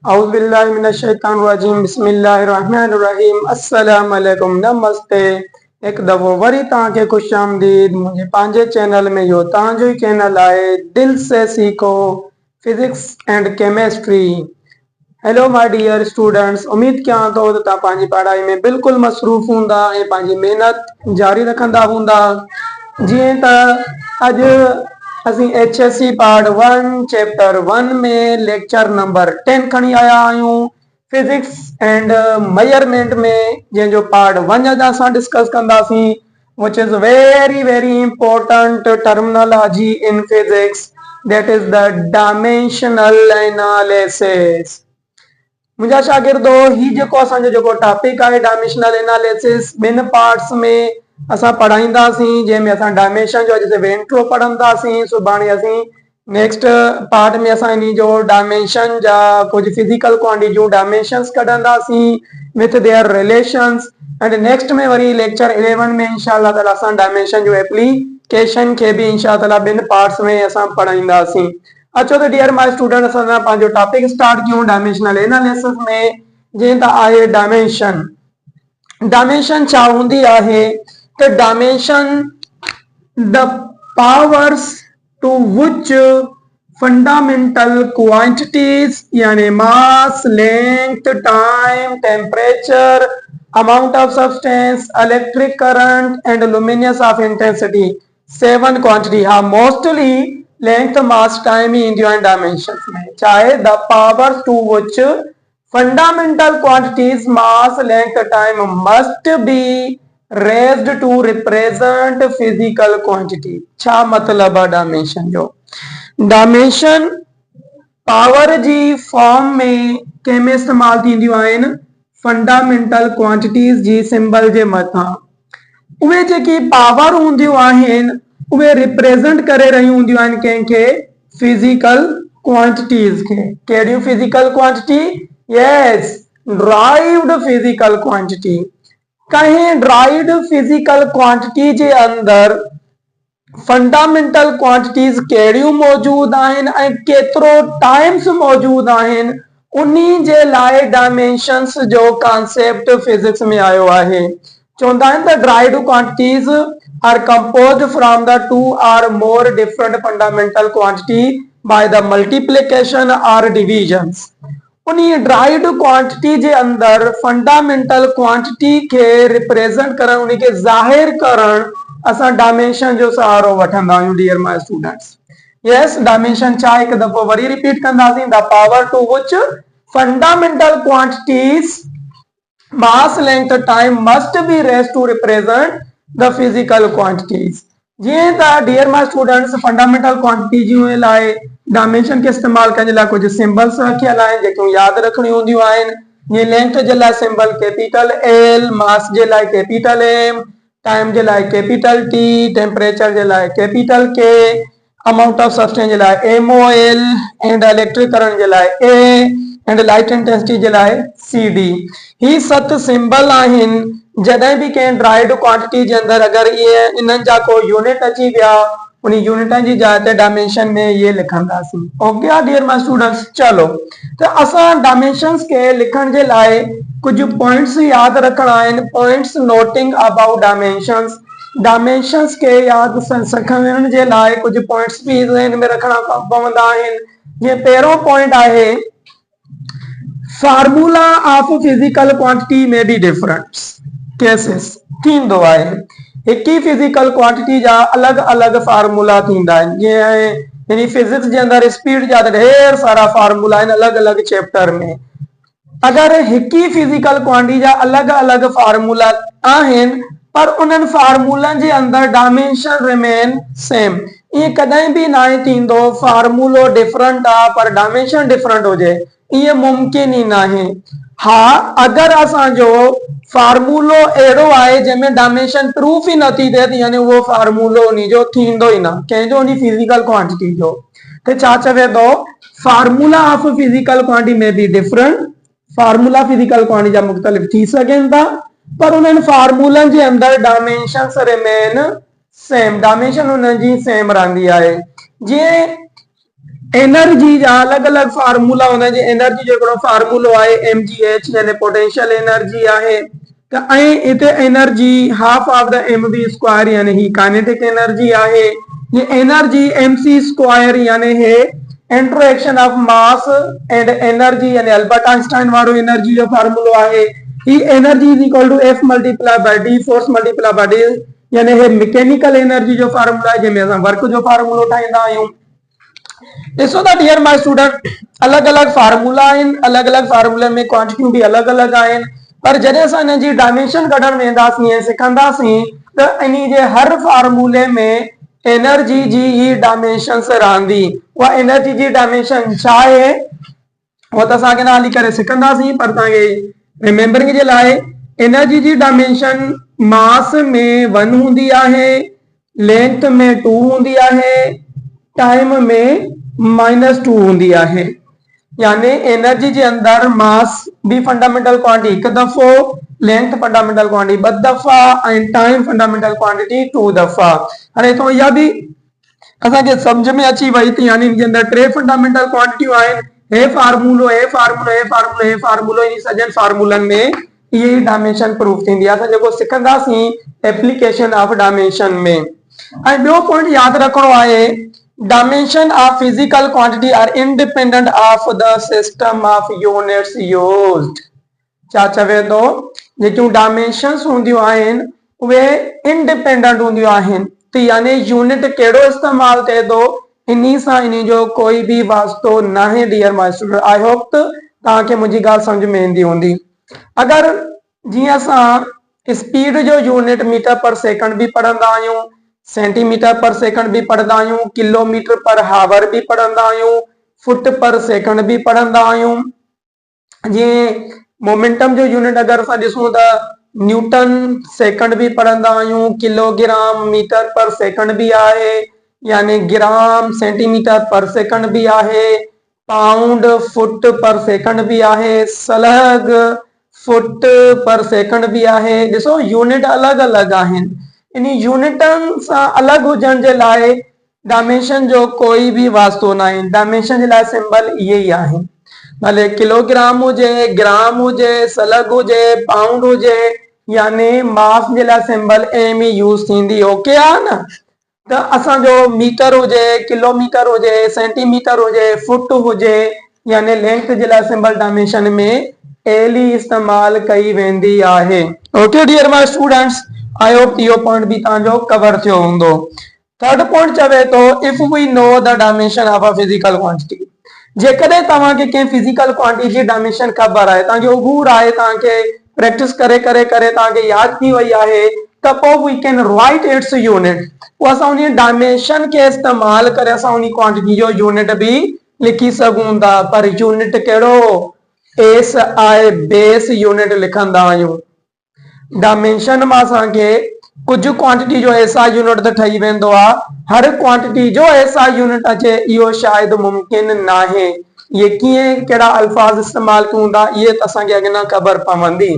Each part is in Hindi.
औज़ुबिल्लाहिमिनश्शैतानिर्रजीम बिस्मिल्लाहिर्रहमानिर्रहीम अस्सलाम वालेकुम नमस्ते। एक दफ़ो वरी तव्हांखे खुश आमदीद मुझे पंहिंजे चैनल में। यो तव्हांजो ही चैनल आहे दिल से सीखो physics and chemistry. Hello my dear students, उम्मीद कयां थो त तव्हां पंहिंजी पढ़ाई में बिल्कुल मसरूफ़ हूंदा ऐं पंहिंजी मेहनत जारी रखंदा हूंदा। जीअं त अॼु असीं HSC पार्ट 1 चैप्टर 1 में लेक्चर नंबर 10 खणी आया आहियूं फिजिक्स एंड मेजरमेंट में, जंहिंजो पार्ट 1 अॼु असां डिस्कस कंदासीं, which is very important terminology in physics, that is the dimensional analysis। मुंहिंजा शागिर्दो ही जेको असांजो जेको टॉपिक आहे डायमेंशनल एनालिसिस, ॿिनि पार्ट्स में असां पढ़ाईंदासीं, जंहिंमें असां डायमेंशन जो अॼु इंट्रो पढ़ंदासीं। सुभाणे असीं नेक्स्ट पार्ट में असां इन जो डायमेंशन जा कुछ फिजिकल क्वांटिटी जो डायमेंशंस कढंदासीं with their relations. And next में वरी लेक्चर 11 में इंशाअल्लाह ताला असां डायमेंशन जो एप्लीकेशन के भी इंशाअल्लाह ताला ॿिनि पार्ट्स में असां पढ़ाईंदासीं। अचो तो डियर माय स्टूडेंट, असां पंहिंजो टॉपिक स्टार्ट कयूं डायमेंशनल एनालिसिस में। जीअं त आहे डायमेंशन। डायमेंशन छा हूंदी आहे त dimension the powers to which fundamental quantities यानी mass, length, time, temperature, amount of substance, electric current and luminous of intensity, 7 quantity. हाँ, मोस्टली लेंथ, मास, टाइम ही ईंदियूं आहिनि डायमेंशंस में। चाहे the power to which fundamental quantities mass, length, time must be raised to represent physical quantity. छा मतलब है डायमेंशन जो? डायमेंशन पावर जी फॉर्म में कंहिंमें इस्तेमाल थींदियूं आहिनि फंडामेंटल क्वांटिटीज जी सिंबल जे मथां। उहे जेकी पावर हूंदियूं आहिनि उहे रिप्रेजेंट करे रही हूंदियूं आहिनि कंहिंखे, फिजिकल क्वांटिटीज खे। कहिड़ियूं physical quantity? Yes, derived physical quantity. कहीं ड्राइव्ड फिजिकल क्वांटिटी जे अंदर फंडामेंटल क्वांटिटीज कहिड़ियूं मौजूद आहिनि ऐं केतिरो टाइम्स मौजूद आहिनि, उन्हीं जे लाइ डायमेंशंस जो कॉन्सेप्ट फिजिक्स में आयो आहे। चवंदा आहिनि त derived quantities are composed from the 2 or more different fundamental quantity by the multiplication or divisions। उन्हीं ड्राइव्ड क्वांटिटी जे अंदर फंडामेंटल क्वांटिटी के रिप्रेजेंट करण, उन्हीं के ज़ाहिर करण असां डायमेंशन जो सहारो वठंदा आहियूं dear my students. Yes, dimension छा, हिकु दफ़ो वरी रिपीट कंदासीं। The power to which fundamental quantities mass, length, time must be raised to represent the physical quantities. जीअं त dear my students fundamental quantity जे लाइ डायमेंशन के इस्तेमाल करण जे लाइ कुछ सिंबल्स रखियल आहिनि जेके यादि रखणी हूंदियूं आहिनि। जीअं लेंथ जे लाइ सिंबल कैपिटल L, मास जे लाइ कैपिटल M, टाइम जे लाइ कैपिटल T, टेम्परेचर जे लाइ capital K, amount of substance जे लाइ MOL एंड इलेक्ट्रिक करंट जे लाइ A एंड लाइट इंटेंसिटी जे लाइ CD। ही 7 सिंबल आहिनि। जॾहिं भी कंहिं ड्राइव्ड क्वांटिटी जे अंदर अगरि ये इन्हनि जा को यूनिट अची विया, उन यूनिटनि जी जाइ ते डायमेंशन में ये लिखंदासीं। ओके डियर माय स्टूडेंट्स, चलो त असां डायमेंशंस के लिखण जे लाइ कुछ पॉइंट्स यादि रखणा आहिनि। Points noting about dimensions. Dimensions के यादि रखण जे लाइ कुछ पॉइंट्स भी ज़हन में रखणा पवंदा आहिनि। जीअं पहिरों पॉइंट आहे फार्मूला ऑफ फिजिकल क्वांटिटी में बी डिफरेंट केसेस थींदो आहे। हिकु ही फिजिकल क्वांटिटी जा अलग अलग फार्मूला थींदा आहिनि। जीअं यानी फिजिक्स जे अंदर स्पीड जा त ढेर सारा फार्मूला आहिनि अलग अलग चैप्टर में। अगर हिकु ही फिजिकल क्वांटिटी जा अलग अलग फार्मूला आहिनि पर उन्हनि फार्मूलनि जे अंदर डायमेंशन रिमेन सेम। ये कदम भी ना थींदो फार्मूलो डिफरेंट आ पर डायमेंशन डिफरेंट हुजे, ये मुमकिन ही नहीं। हाँ, अगर असांजो फार्मूलो एड़ो आहे जंहिंमें डायमेंशन प्रूफ ही नथी थिए, यानी वो फार्मूलो उन जो थींदो ही ना कंहिंजो उन फिजिकल क्वांटिटी जो। तो छा चवे थो, फार्मूला ऑफ फिजिकल क्वांटिटी में be different. Formula physical quantity जा मुख्तलिफ थी सघनि था पर उन्हनि फार्मूलनि जे अंदर डायमेंशंस रिमेन सेम। डायमेंशन उन्हनि जी सेम रहंदी आहे। जीअं एनर्जी जा अलग अलग फार्मूला होंदा जे एनर्जी जो हिकिड़ो फार्मूलो आहे mgh यानी पोटेंशियल एनर्जी आहे त ऐं इते energy half of the mv square यानी ही काइनेटिक एनर्जी आहे ये एनर्जी mc स्क्वायर यानी है interaction of mass and energy यानी अल्बर्ट आइंस्टाइन वारो एनर्जी जो फार्मूलो आहे ही energy is equal to f multiply by d force multiply by d यानी है मैकेनिकल एनर्जी जो फार्मूला है जंहिंमें असां वर्क जो फार्मूलो ठाहींदा आहियूं। ॾिसो था डियर माय स्टूडेंट अलग अलग फार्मूला आहिनि अलग अलग फार्मूले में क्वांटिटियूं भी अलग अलग आहिनि पर जॾहिं असां हिन जी डायमेंशन कढण वेंदासीं ऐं सिखंदासीं त इन जे हर फार्मूले में एनर्जी जी ही डायमेंशन्स रहंदी उहा एनर्जी जी डायमेंशन छा आहे उहा त असां अॻियां हली करे सिखंदासीं पर तव्हांखे रिमेंबरिंग जे लाइ एनर्जी जी डायमेंशन मास में 1 हूंदी आहे लेंथ में 2 हूंदी आहे टाइम में -2 हूंदी आहे यानी एनर्जी जे अंदर मास भी फंडामेंटल क्वांटिटी हिकु दफ़ो लेंथ फंडामेंटल क्वांटिटी 2 दफ़ा ऐं टाइम फंडामेंटल क्वांटिटी 2 दफ़ा। हाणे तो इहा बि असांखे सम्झ में अची वई थी यानी इनजे अंदर 3 फंडामेंटल क्वांटिटियूं आहिनि हे फार्मूलो हे फार्मूलो हे फार्मूलो हे फार्मूलो इन सॼनि फार्मूलनि में इहे डायमेंशन प्रूफ थींदी आहे असां जेको सिखंदासीं एप्लीकेशन ऑफ डायमेंशन में। ऐं ॿियो पॉइंट यादि रखणो आहे dimension of physical quantity are independent of the system of units used। छा चवे थो जेकियूं डायमेंशन्स हूंदियूं आहिनि उहे इंडिपेंडेंट हूंदियूं आहिनि त यानी यूनिट कहिड़ो इस्तेमालु थिए थो इन्ही सां इन जो कोई भी वास्तो न आहे dear my student. I hope तव्हांखे मुंहिंजी ॻाल्हि सम्झ में ईंदी हूंदी। अगरि जीअं असां स्पीड जो यूनिट मीटर पर सेकंड भी पढ़ंदा आहियूं सेंटीमीटर पर सेकंड भी पढ़ंदा आहियूं किलोमीटर पर हावर भी पढ़ंदा आहियूं फुट पर सेकंड भी पढ़ंदा आहियूं जीअं मोमेंटम जो यूनिट अगरि असां ॾिसूं त न्यूटन सेकंड भी पढ़ंदा आहियूं किलोग्राम मीटर पर सेकंड भी आहे यानी ग्राम सेंटीमीटर पर सेकंड भी आहे पाउंड फुट पर सेकंड भी आहे सलग फुट पर सेकंड भी आहे। ॾिसो यूनिट अलॻि अलॻि आहिनि इन यूनिटनि सां अलॻि हुजण जे लाइ डायमेंशन जो कोई भी वास्तो न आहे डायमेंशन जे लाइ सिंबल इहे ई आहिनि भले किलोग्राम हुजे ग्राम हुजे सलग हुजे पाउंड हुजे यानी मास जे लाइ सिंबल एम ई यूज़ थींदी ओके आहे न। त असांजो मीटर हुजे किलोमीटर हुजे सेंटीमीटर हुजे फुट हुजे यानी लेंथ जे लाइ सिंबल डायमेंशन में एल ई इस्तेमाल कई वेंदी आहे। Okay dear my students I hope इहो पॉइंट भी तव्हांजो कवर थियो हूंदो। थर्ड पॉइंट चवे थो if we know the dimension of a physical quantity जेकॾहिं तव्हांखे कंहिं फिजिकल क्वांटिटी जी डायमेंशन ख़बर आहे तव्हांखे उबूर आहे तव्हांखे प्रैक्टिस करे करे करे तव्हांखे यादि थी वई आहे त पोइ we can write its unit पोइ असां उन डायमेंशन खे इस्तेमाल करे असां उन क्वांटिटी जो यूनिट भी लिखी सघूं था पर यूनिट कहिड़ो एस आई बेस यूनिट लिखंदा आहियूं। डायमेंशन में असांखे कुछ क्वांटिटी जो एसआई यूनिट त ठही वेंदो आहे हर क्वांटिटी जो एसआई यूनिट अचे इहो शायद मुमकिन न आहे ये कीअं कहिड़ा अल्फाज इस्तेमाल कयूं था ये त असांखे अॻियां ख़बर पवंदी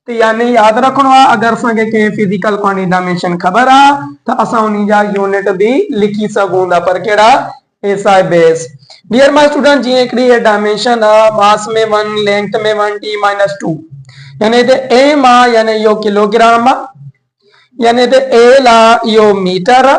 त यानी यादि रखणो आहे अगरि असांखे कंहिं फिजिकल क्वांटिटी डायमेंशन ख़बर आहे त असां उन जा यूनिट भी लिखी सघूं था पर कहिड़ा SI base. Dear my student जीअं हिकिड़ी डायमेंशन आहे मास में 1 लेंथ में 1 t -2 यानी ते एम आ यानी यो किलोग्राम आ यानी ते एल आ यो मीटर आ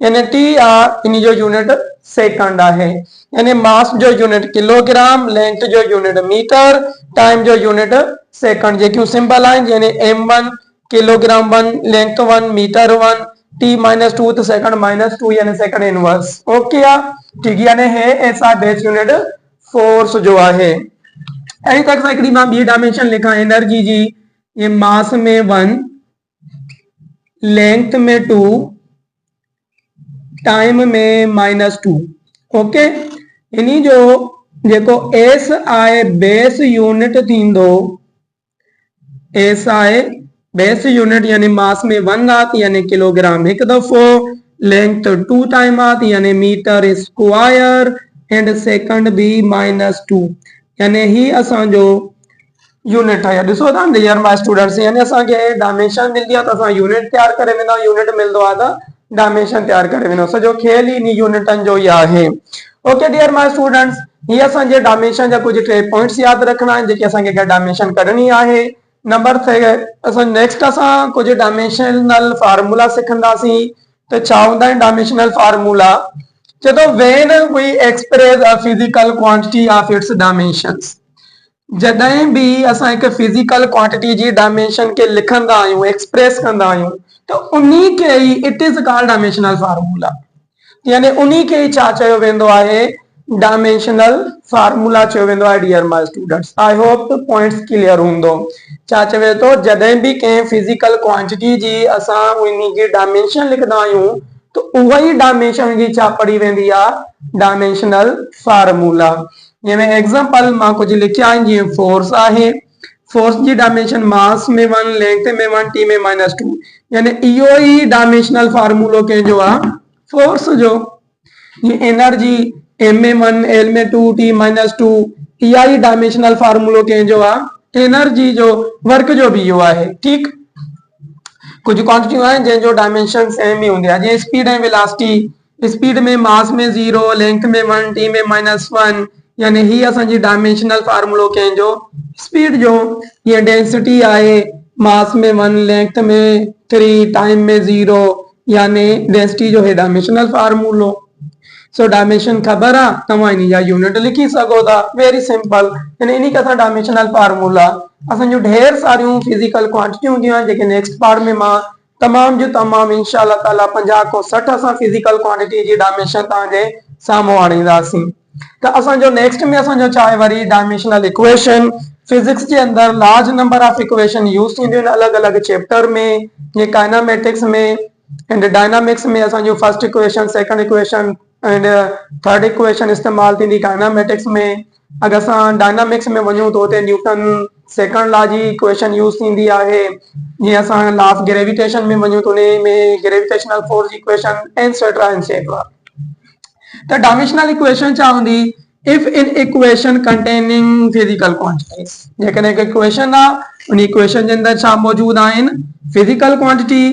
यानी टी आ इन जो यूनिट सेकंड आहे यानी मास जो यूनिट किलोग्राम लेंथ जो यूनिट मीटर टाइम जो यूनिट सेकंड जेकियूं सिंबल आहिनि यानी m1 kilogram 1 length 1 metre 1 t -2 तो सेकंड -2 यानी सेकंड इनवर्स ओके आ ठीक यानी है ऐसा बेस यूनिट फोर्स जो आहे। अभी तक हिकिड़ी मां ॿी डायमेंशन लिखा एनर्जी जी ये मास में 1 लेंथ में 2 टाइम में -2 ओके इन्ही जो जेको एस आहे बेस यूनिट थींदो एस आहे बेस यूनिट यानी मास में 1 आती यानी किलोग्राम एक दफो लेंथ 2 टाइम आती यानी मीटर स्क्वायर एंड सेकंड भी -2 यानी ही असांजो यूनिट है। ॾिसो था डियर माय स्टूडेंट्स यानी असांखे डायमेंशन मिलती है तो असां यूनिट तैयार करे वेंदा यूनिट मिलंदो आहे त डायमेंशन तैयार करे वेंदो। सॼो खेल ही इन यूनिटन जो ही आहे। ओके डियर माय स्टूडेंट्स, ये असांजे डायमेंशन जा कुछ 3 पॉइंट्स याद रखना है जेके असांखे डायमेंशन कढणी आहे। नंबर 3 असां नेक्स्ट असां कुछ डायमेंशनल फार्मूला सिखंदासीं। त छा हूंदा आहिनि डायमेंशनल फार्मूला? चलो when we express a physical quantity of its dimensions, जॾहिं भी असां हिकु फिजिकल क्वांटिटी जी डायमेंशन के लिखंदा आहियूं, एक्सप्रेस कंदा आहियूं, तो उन्हीं के ही it is called dimensional formula. यानी उन्हीं के ही छा चयो वेंदो आहे? डायमेंशनल फार्मूला चयो वेंदो आहे। Dear my students, I hope points clear हूंदो। छा चवे तो जॾहिं भी कंहिं फिजिकल क्वांटिटी जी असां उन्हीं जी डायमेंशन लिखंदा आहियूं तो उही डायमेंशन जी छा पढ़ी वेंदी आहे? Dimensional formula. जंहिंमें एग्जांपल मां कुछ लिखिया आहिनि, जीअं फोर्स आहे, फोर्स जी डायमेंशन मास में 1, लेंथ में 1, टी में -2, यानी इहो ही डायमेंशनल फार्मूलो कंहिंजो आहे? फोर्स जो। ये एनर्जी m में 1, l में 2, t -2, इहा ही डायमेंशनल फार्मूलो कंहिंजो आहे? एनर्जी जो। वर्क जो भी इहो आहे। ठीक, कुछ क्वांटिटियूं आहिनि जंहिंजो डायमेंशन सेम ही हूंदी आहे, जीअं स्पीड ऐं वेलोसिटी। स्पीड में मास में 0, लेंथ में 1, टी में -1, यानी ही असांजी डायमेंशनल फार्मूलो कंहिंजो? स्पीड जो। ये डेंसिटी आहे, मास में 1, लेंथ में 3, टाइम में 0, यानी डेंसिटी जो है डायमेंशनल फार्मूलो। सो डायमेंशन खबर आहे, तव्हां इन जा यूनिट लिखी सघो था। Very simple. यानी इन का डायमेंशनल फार्मूला असांजो ढेर सारियूं फिजिकल क्वांटिटियूं हूंदियूं आहिनि जेके नेक्स्ट पार्ट में मां तमाम जो तमाम इंशाअल्लाह ताला 50 को 60 असां फिजिकल क्वांटिटी जी डायमेंशन तव्हांजे साम्हूं आणींदासीं। त असांजो नेक्स्ट में असांजो छा आहे वरी? Dimensional equation. फिजिक्स के अंदर large number of equation use थींदियूं आहिनि अलग अलग चैप्टर में, ये काइनेमेटिक्स में एंड डायनामिक्स में असांजो first equation, second equation and third equation इस्तेमाल थींदी काइनेमेटिक्स में। अगर असां डायनामिक्स में वञूं तो उते न्यूटन सेकंड लॉ जी इक्वेशन यूज थींदी आहे। जीअं असां लॉ ऑफ ग्रेविटेशन में वञूं तो उन में ग्रेविटेशनल फोर्स जी इक्वेशन एटसेट्रा एटसेट्रा। तो डायमेंशनल इक्वेशन छा हूंदी? If in equation containing physical quantities, जेकॾहिं हिकु इक्वेशन आहे उन इक्वेशन जे अंदर छा मौजूद आहिनि? Physical quantity.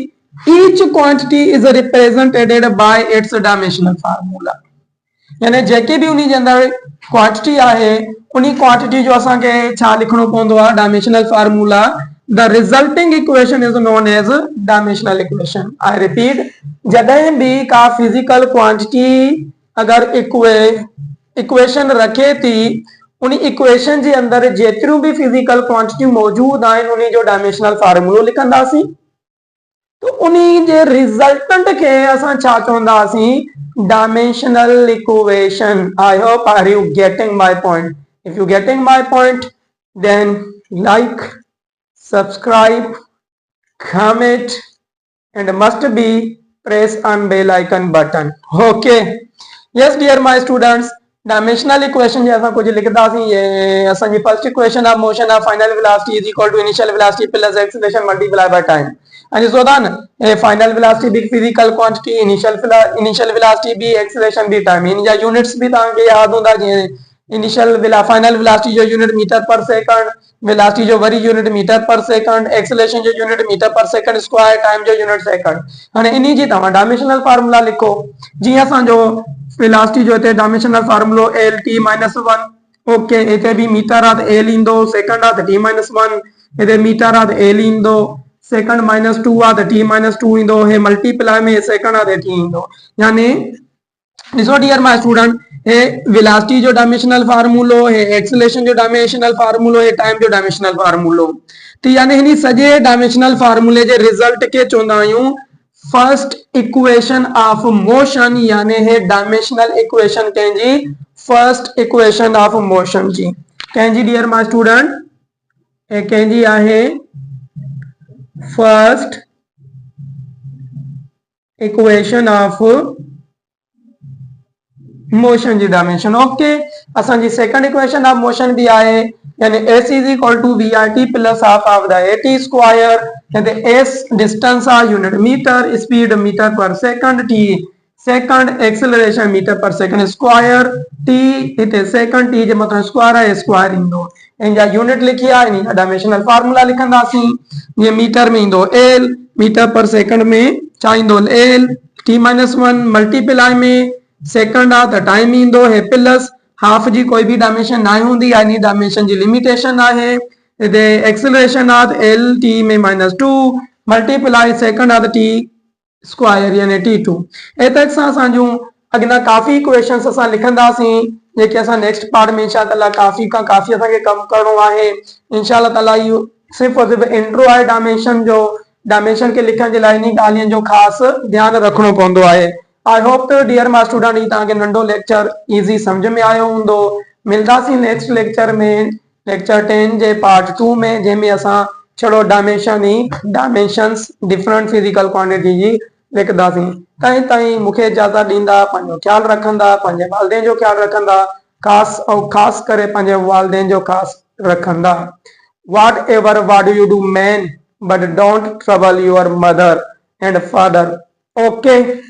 Each quantity is represented by it's dimensional formula. यानी जेके भी उन जे अंदर क्वांटिटी आहे उन क्वांटिटी जो असांखे छा लिखणो पवंदो आहे? Dimensional formula. The resulting equation is known as dimensional equation. I repeat, जॾहिं भी का फिजिकल क्वांटिटी अगर इक्वेशन रखे थी उन इक्वेशन जे अंदर जेतिरियूं भी फिजिकल क्वांटिटियूं मौजूद आहिनि उन जो डायमेंशनल फार्मूलो लिखंदासीं। तो उन्हीं जे रिजल्टेंट के असां छा चवंदासीं? Dimensional equation. I hope are you getting my point? If you getting my point then like, subscribe, comment and must be press on bell icon button. Okay, yes dear my students, dimensional equation जे असां कुछ लिखदासीं। ये असांजी first equation of motion of final velocity is equal to initial velocity plus acceleration multiply by time. आणि सोदा न फाइनल वेलोसिटी भी फिजिकल क्वांटिटी, इनिशियल वेलोसिटी भी, एक्सीलरेशन भी, टाइम। इन जा यूनिट्स भी तव्हांखे याद हूंदा, जीअं फाइनल वेलोसिटी जो unit metre per second, velocity जो वरी unit metre per second, acceleration जो unit metre per second square, time जो यूनिट सेकंड। हाणे इन्ही जी तव्हां डायमेंशनल फार्मूला लिखो। जीअं असांजो वेलोसिटी जो हिते डायमेंशनल फार्मूलो एल टी -1। ओके, हिते भी मीटर आहे त एल ईंदो, सेकंड आहे त टी -1, हिते मीटर आहे त एल ईंदो, सेकंड -2 आहे त टी -2 ईंदो, हे मल्टीप्लाई में सेकंड आहे त टी ईंदो। यानी ॾिसो डियर माय स्टूडेंट, हे वेलोसिटी जो डायमेंशनल फार्मूलो, हे एक्सीलरेशन जो डायमेंशनल फार्मूलो, हे टाइम जो डायमेंशनल फार्मूलो। तो यानी हिन सॼे डायमेंशनल फार्मूले जे रिजल्ट के चवंदा आहियूं फर्स्ट इक्वेशन ऑफ मोशन। यानी हे डायमेंशनल इक्वेशन कंहिंजी? फर्स्ट इक्वेशन ऑफ मोशन जी। कंहिंजी डियर माय स्टूडेंट? हे कंहिंजी आहे? फर्स्ट इक्वेशन ऑफ मोशन जी डायमेंशन। ओके, असांजी सेकंड इक्वेशन ऑफ मोशन भी आहे, यानी s is equal to vrt plus half of the at square. यानी s डिस्टेंस आ, unit metre, speed metre per second, t second, acceleration metre per second square, t इते सेकंड, t जे मतलब स्क्वायर है, स्क्वायर इंदो। इन जा यूनिट लिखी आ, इन डायमेंशनल फार्मूला लिखंदासीं। ये मीटर में इंदो l, मीटर पर सेकंड में छा इंदो l, t-1 मल्टीप्लाई में सेकंड आ त टाइम ईंदो हे प्लस हाफ जी कोई भी डायमेंशन ना होंदी यानी डायमेंशन जी लिमिटेशन आहे इते एक्सेलरेशन आ त l t में -2 मल्टीप्लाई सेकंड आ त t स्क्वायर यानी t2 एतक सां असांजूं अगना काफ़ी क्वेश्चंस असां लिखंदासीं जेके असां नेक्स्ट पार्ट में इंशाअल्लाह ताला काफ़ी का काफ़ी असांखे कम करणो आहे इंशाअल्लाह ताला इहो सिर्फ़ और सिर्फ इंट्रो आहे डायमेंशन के लिखण जे लाइ इन ॻाल्हियुनि जो ख़ासि ध्यानु रखणो पवंदो आहे आई होप त डियर माय स्टूडेंट ही तव्हांखे नंढो लेक्चर इजी समझ में आयो हूंदो मिलंदासीं नेक्स्ट लेक्चर में लेक्चर 10 जे पार्ट 2 में जंहिंमें असां छड़ो डायमेंशंस डिफरेंट फिजिकल क्वांटिटी जी लिखंदासीं ताईं मूंखे इजाज़त ॾींदा पंहिंजो ख्यालु रखंदा पंहिंजे वालदेन जो ख्यालु रखंदा ख़ासि करे पंहिंजे वालदेन जो ख़ासि रखंदा what do you do man but don't trouble your mother and father okay